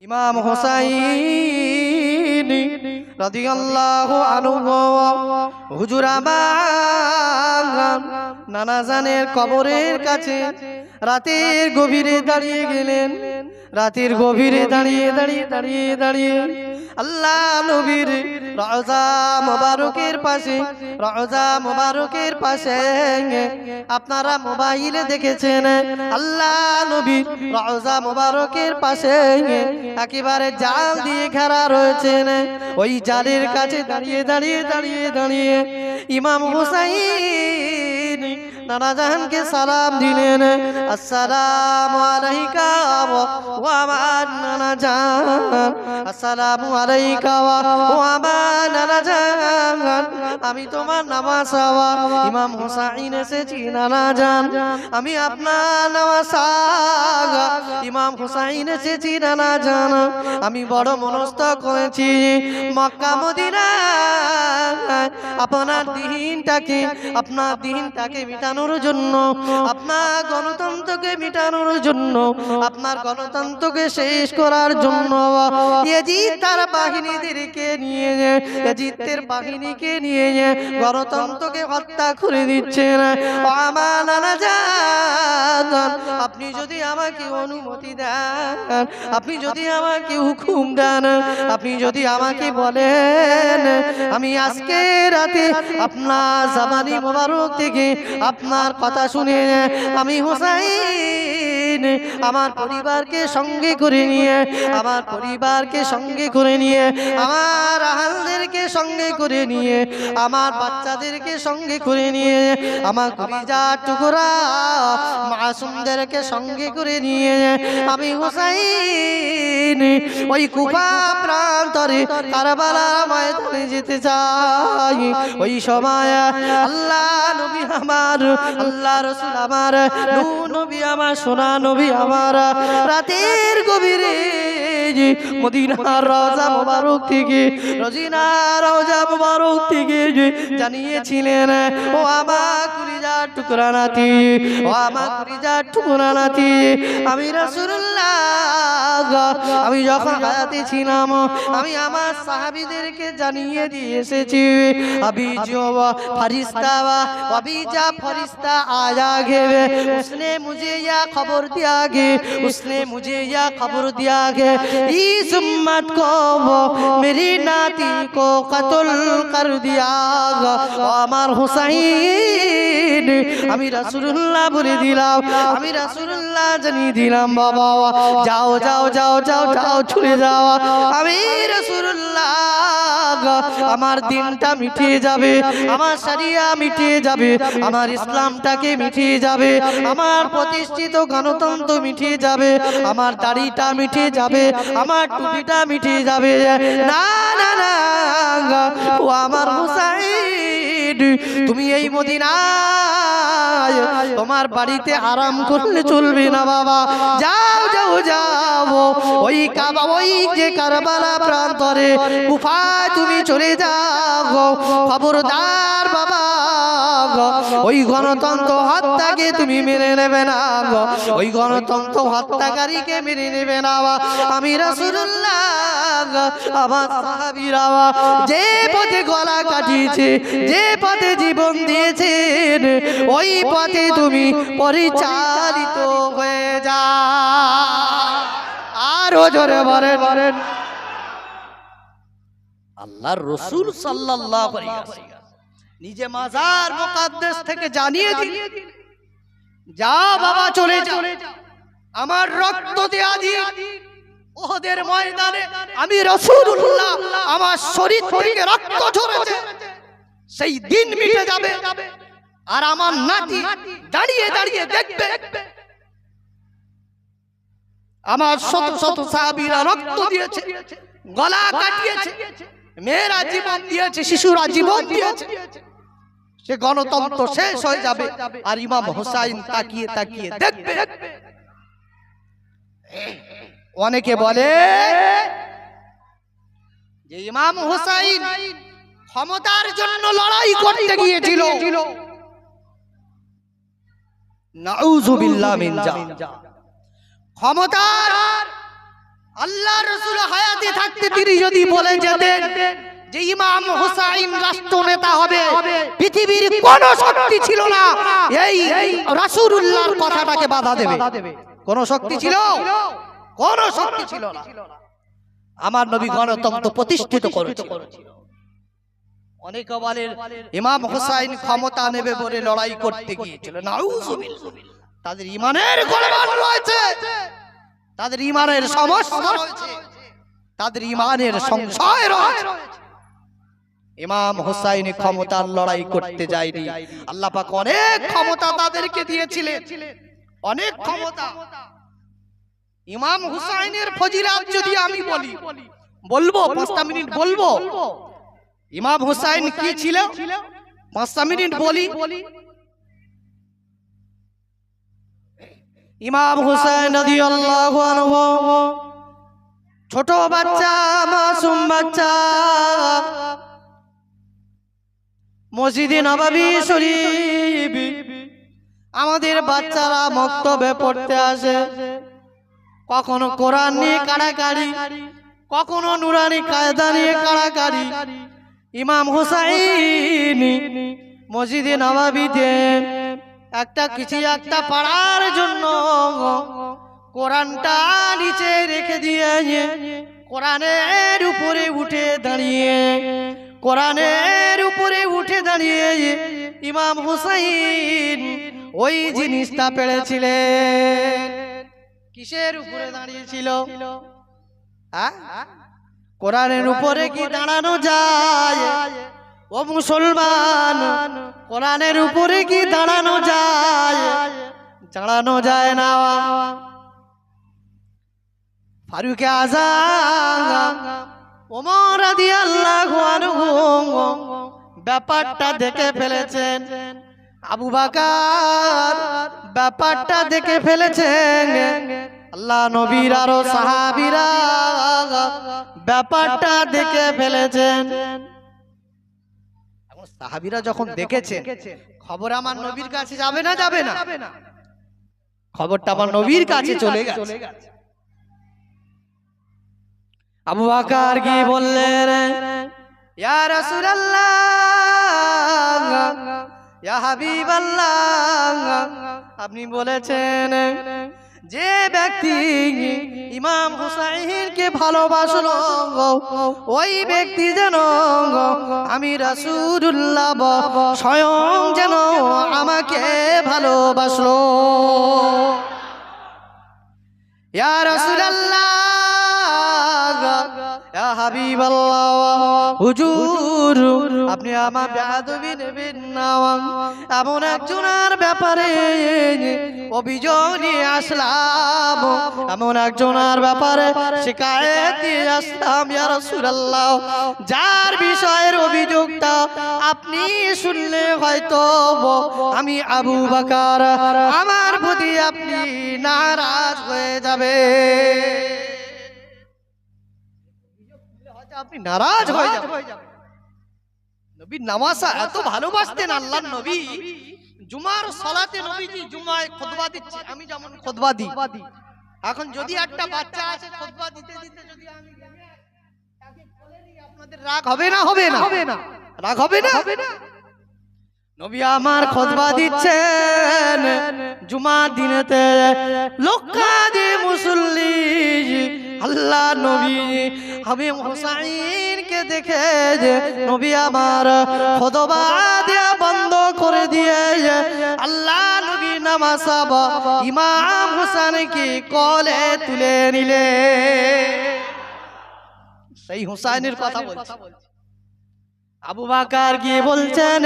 ইমাম হুসাইন রাদিয়াল্লাহু আনহু হুজুর আমার নানা জানের কবরের কাছে রাতের গভীরে দাঁড়িয়ে গেলেন। রাতের গভীরে দাঁড়িয়ে দাঁড়িয়ে দাঁড়িয়ে দাঁড়িয়ে আল্লাহ নবীর রওজা মোবারকের পাশে আপনারা মোবাইলে দেখেছেন আল্লাহ নবীর রওজা মোবারকের পাশে একেবারে জাল দিয়ে ঘেরা রয়েছেন। ওই জালের কাছে দাঁড়িয়ে দাঁড়িয়ে দাঁড়িয়ে দাঁড়িয়ে ইমাম হুসাইন নানা জাহানকে সালাম দিলেন, আসসালামু আলাইকা ওয়া আমার নানা জান, আসসালামু আলাইকা ওয়া আমার নানা জান, আমি তোমার নামাজ চাওয়া ইমাম হুসাইন এসেছি নানা জান, আমি আপনার নামাজ চাওয়া ইমাম হুসাইন এসেছি নানা জান। আমি বড় মনস্থ করেছি মক্কা মদিনা আপনার দিনটাকে মিটানোর জন্য, আপনার গণতন্ত্রকে মিটানোর জন্য, আপনার গণতন্ত্রকে শেষ করার জন্য ইয়াজিদ তার বাহিনীদেরকে নিয়ে ইয়াজিদের বাহিনীকে নিয়ে গণতন্ত্রকে হত্যা করে দিচ্ছেন। আমার নানা জান, আপনি যদি আমাকে অনুমতি দেন, আপনি যদি আমাকে হুকুম দেন, আপনি যদি আমাকে বলেন, আমি আজকে রাতে আপনার জামানি মোবারক থেকে আপনার কথা শুনে আমি হুসাইন আমার পরিবারকে সঙ্গে করে নিয়ে, আমার পরিবারকে সঙ্গে করে নিয়ে, আমার আহালদেরকে সঙ্গে করে নিয়ে, আমার বাচ্চাদেরকে সঙ্গে করে নিয়ে, আমার কলিজার টুকরা মাসুমদেরকে সঙ্গে করে নিয়ে আমি হুসাইন ওই কুফা প্রান্তরে কারবালা ময়দানে যেতে চাই। ওই সময় আল্লাহ নবী আমার, আল্লাহ রাসূল আমার, নূর নবী আমার, সোনা নবী আমার রাতের গভীরে মদিনার রওজা মোবারক থেকে, রজিনার রওজা মোবারক থেকে জানিয়েছিলেন, ও আমার কলিজার টুকরা নাতি, ও আমার কলিজার টুকরা নাতি, আমি রাসূলুল্লাহ আমি যখন হায়াতে ছিলাম আমি আমার সাহাবীদেরকে জানিয়ে দিয়ে এসেছি, अभी जो फरिश्ता अभी जा फरिश्ता आया गे उसने मुझे यह खबर दिया गे, उसने मुझे यह खबर दिया गे इस उम्मत को मेरी नाती को कत्ल कर दिया। আমার হুসাইন আমি রাসূলুল্লাহ বলে দিলাম, আমি রাসূলুল্লাহ জানিয়ে দিলাম, বাবা যাও যাও যাও যাও যাও ছুটে যাও, আমি রাসূলুল্লাহ আমার দিনটা মিটিয়ে যাবে, আমার শরিয়া মিটিয়ে যাবে, আমার ইসলামটাকে মিটিয়ে যাবে, আমার প্রতিষ্ঠিত গণতন্ত্র মিটিয়ে যাবে, আমার দাড়িটা মিটিয়ে যাবে, আমার টুপিটা মিটিয়ে যাবে। না না না, ও আমার হুসাইন তুমি এই মদিনায় তোমার বাড়িতে আরাম করলে চলবে না বাবা, যাও যাও যাও ওই কাবা, ওই যে কারবালা প্রান্তরে কুফায় তুমি চলে যাও, খবরদার বাবা ওই গণতন্ত্র হত্যাকে তুমি মেনে নেবে না, ওই গণতন্ত্র হত্যাকারীকে মেনে নেবে না। আমি রাসূলুল্লাহ আমার সাহাবীরা যে পথে গলা কাটিয়েছে, যে পথে জীবন দিয়েছেন, ওই পথে তুমি পরিচালিত হয়ে যাও। আরো জোরে বলেন আল্লাহর রাসূল সাল্লাল্লাহু আলাইহি ওয়াসাল্লাম নিজে মাজার মুকাদ্দাস থেকে জানিয়ে দিলেন, যা বাবা চলে যা, আমার রক্ত দেয়া দিয়ে উহুদের ময়দানে আমি রাসূলুল্লাহ আমার শরীর থেকে রক্ত ঝরেছে সেই দিন মিটে যাবে, আর আমার নাতি দাঁড়িয়ে দাঁড়িয়ে দেখবে আমার শত শত সাহাবীরা রক্ত দিয়েছে, গলা কাটিয়েছে, মেয়েরা জীবন দিয়েছে, শিশুরা জীবন দিয়েছে, সে গণতন্ত্র শেষ হয়ে যাবে, আর ইমাম হুসাইন তাকিয়ে তাকিয়ে দেখবে। অনেকে বলে যে ইমাম হুসাইন ক্ষমতার জন্য লড়াই করতে গিয়েছিল, নাউযুবিল্লাহ মিন যালিক। ক্ষমতার আল্লাহ রাসূল হায়াতে থাকতে তিনি যদি বলে যেতেন যে ইমাম হুসাইন রাষ্ট্রনেতা হবে, পৃথিবীর কোন শক্তি ছিল না এই রাসূলুল্লাহর কথাটাকে বাধা দেবে। কোন শক্তি ছিল? কোন শক্তি ছিল না। আমার নবী গণতন্ত্র প্রতিষ্ঠিত করেছিল। অনেকে বলেন ইমাম হুসাইন ক্ষমতা নেবে বলে লড়াই করতে গিয়েছিল, নাউজুবিল্লাহ। তাদের ঈমানের গোলমাল রয়েছে, তাদের ঈমানের সমস্যা রয়েছে, তাদের ঈমানের সংশয় রয়েছে। ইমাম হুসাইন ক্ষমতার লড়াই করতে যায়নি। আল্লাহ পাক অনেক ক্ষমতা তাদেরকে দিয়েছিলেন, অনেক ক্ষমতা। ইমাম হুসাইনের ফজিলত যদি আমি বলবো 5টা মিনিট বলবো। ইমাম হুসাইন কি ছিল 5টা মিনিট বলি। ইমাম হুসাইন রাদিয়াল্লাহু আনহু ছোট বাচ্চা, মাসুম বাচ্চা, মসজিদে নববী শরীফ আমাদের বাচ্চারা মক্তবে পড়তে আসে। কখনো কোরআন নিয়ে কাড়াকাড়ি, কখনো নুরানি কায়দা নিয়ে কাড়াকাড়ি। ইমাম হুসাইন মসজিদে নববীতে কিছু একটা পড়ার জন্য কোরআনটা নিচে রেখে দিয়ে কোরআনের উপরে উঠে দাঁড়িয়ে, কোরআনের উপরে উঠে দাঁড়িয়ে ইমাম হুসাইন ওই জিনিসটা পেড়েছিলেন। কিসের উপরে দাঁড়িয়েছিল? কোরআনের উপরে কি দাঁড়ানো যায়? ও মুসলমান, কোরআনের উপরে কি দাঁড়ানো যায়? দাঁড়ানো যায় না। ফারুক আযম ওমর রাদিয়াল্লাহু আনহু ব্যাপারটা দেখে ফেলেছেন, আবু বকর ব্যাপারটা দেখে ফেলেছেন, আল্লাহ নবীর আরো সাহাবীরা ব্যাপারটা দেখে ফেলেছেন। এখন সাহাবীরা যখন দেখেছেন, খবর আমার নবীর কাছে যাবে না? যাবে না। খবরটা আমার নবীর কাছে চলে গেছে। আবু বকর গিয়ে বললেন, ইয়া রাসূলুল্লাহ, ইয়া হাবিবাল্লাহ, আপনি বলেছেন যে ব্যক্তি ইমাম হুসাইনকে ভালোবাসলো ওই ব্যক্তি যেন আমি রাসূলুল্লাহ স্বয়ং যেন আমাকে ভালোবাসলো। ইয়া রাসূলুল্লাহ, ইয়া হাবিবাল্লাহ, হুজুর আপনি আমার বেয়াদবি নেবেন না। এমন একজনের ব্যাপারে অভিযোগ নিয়ে আসলাম, এমন একজনের ব্যাপারে শিকায়েত দিয়ে আসলাম ইয়া রাসূলুল্লাহ, যার বিষয়ের অভিযোগটা আপনি শুনলে হয়তো আমি আবু বকর আমার প্রতি আপনি নারাজ হয়ে যাবে, আপনি নারাজ হয়ে যাবেন। নবী নামাজা এত ভালোবাসতেন আল্লাহর নবী। জুমার সালাতে নবীজি জুমায় খুতবা দিচ্ছে, আমি যেমন খুতবা দিই। এখন যদি একটা বাচ্চা আছে খুতবা দিতে দিতে যদি আমি তাকে বলে দিই, আপনাদের রাগ হবে না? হবে না? রাগ হবে না? নবী আমার খুতবা দিচ্ছেন জুমার দিনেতে, লক্ষাধিক মুসল্লি আল্লাহ নবী হাবিব হুসাইনকে দেখে নবী আমার খুতবা দেয়া বন্ধ করে দিয়ে আল্লাহ নবী নামাজ ইমাম হুসাইনকে কোলে তুলে নিলে। সেই হুসাইনের কথা বলছি। আবু বকর গিয়ে বলছেন,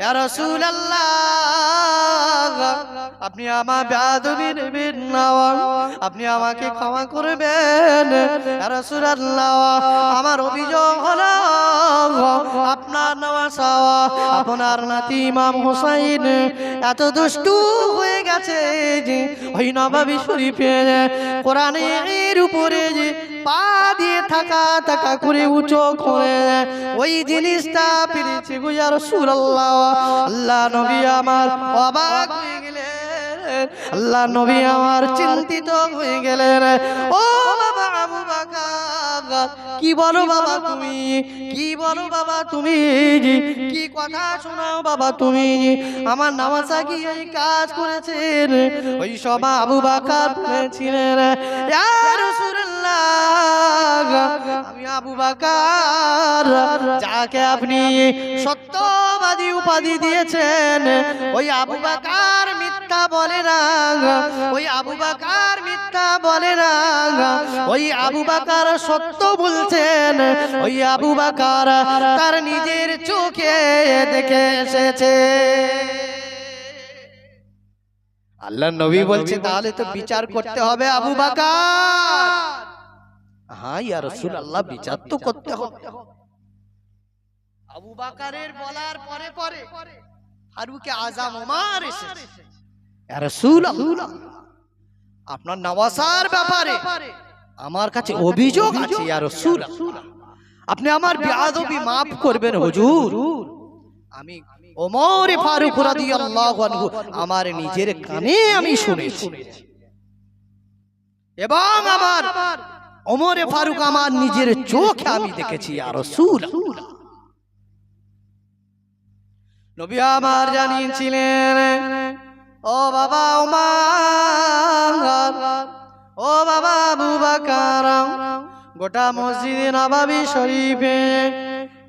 ইয়া রাসূলুল্লাহ, আপনি আমার বেয়াদবি নেবেন না, আপনি আমাকে ক্ষমা করবেন। ইয়া রাসূলুল্লাহ, আমার অভিযোগ হলো আপনার নওয়াজা আপনার নাতি ইমাম হুসাইন এত দুষ্টু হয়ে গেছে যে ওই নববী শরীফে কোরআনের উপরে যে পা দিয়ে থাকা করে উঁচু করে ওই জিনিসটা পেরেছে গো ইয়া রাসূলুল্লাহ। আল্লাহ নবী আমার অবাক হয়ে গেলেন, আল্লাহ নবী আমার চিন্তিত হয়ে গেলেন। ও বাবা আবু বকর, কি বলো বাবা তুমি, কি বলো বাবা তুমি, কি কথা শোনাও বাবা তুমি? আমার নামাজা কি এই কাজ করেছেন? ওই সব আবু বকর বলেছিলেন, ইয়া রাসূলুল্লাহ, আমি আবু বকর, যাকে আপনি সত্যবাদী উপাধি দিয়েছেন, ওই আবু বকর মিথ্যা বলে না, ওই আবু বকর মিথ্যা বলে না, ওই আবু বকর সত্য বলছেন, ওই আবু বকর তার নিজের চোখে দেখে এসেছে। আল্লাহ নবী বলছে, তাহলে তো বিচার করতে হবে আবু বকর। হ্যাঁ ইয়া রাসূলুল্লাহ, বিচার তো করতে হবে। আবু বকরের বলার পরে পরে ফারুকে আজম ওমর এসেছে, ইয়া রাসূলুল্লাহ, আপনার নওয়াসার ব্যাপারে আমার কাছে অভিযোগ আছে ইয়া রাসূলুল্লাহ, আপনি আমার বেয়াদবি maaf করবেন হুজুর। আমি ওমর ফারুক রাদিয়াল্লাহু আনহু আমার নিজের কানে আমি শুনেছি, এবং আমার ওমর ফারুক আমার নিজের চোখে আমি দেখেছি ইয়া রাসূলুল্লাহ। নবী আমার জানিয়েছিলেন, ও বাবা ওমর, ও বাবা আবু বকর, গোটা মসজিদে নববী শরীফে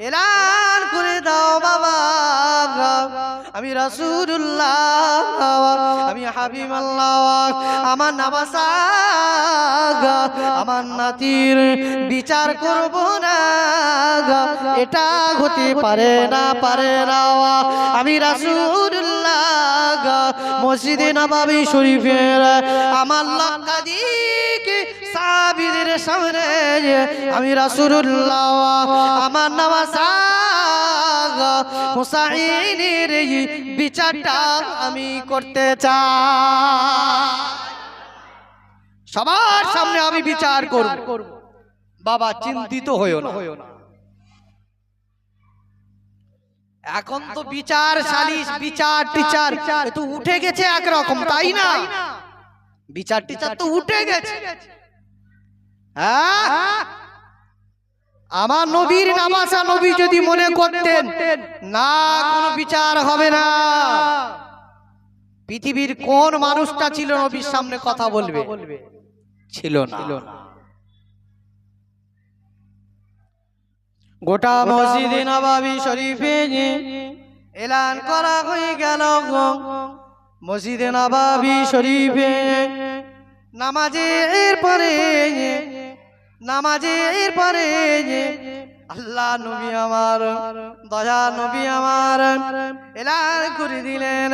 এলান করে দাও বাবা, আমি রাসূলুল্লাহ, আমি হাবিবাল্লাহ, আমার নওয়াসা, আমার নাতির বিচার করব না, এটা হতে পারে না, পারে না। আমি রাসূলুল্লাহ মসজিদে নববী শরীফের আমার লক্ষাধিক সাহাবীদের সামনে আমি রাসূলুল্লাহ আমার নওয়াসা হুসাইনের বিচারটা আমি করতে চাই, সবার সামনে আমি বিচার করব। বাবা চিন্তিত হইও না, এখন তো বিচার সালিশ, বিচার টিচার তো উঠে গেছে একরকম, তাই না? বিচার টিচার তো উঠে গেছে। হ্যাঁ, আমার নবীর নামাজা নবী যদি মনে করতেন না কোনো বিচার হবে না, পৃথিবীর কোন মানুষটা ছিল নবীর সামনে কথা বলবে? ছিল না। গোটা মসজিদে নববী শরীফে এলান করা হয়ে গেল, মসজিদে নববী শরীফে নামাজের পরে আল্লাহ নবী আমার, দয়া নবী আমার এলান করে দিলেন,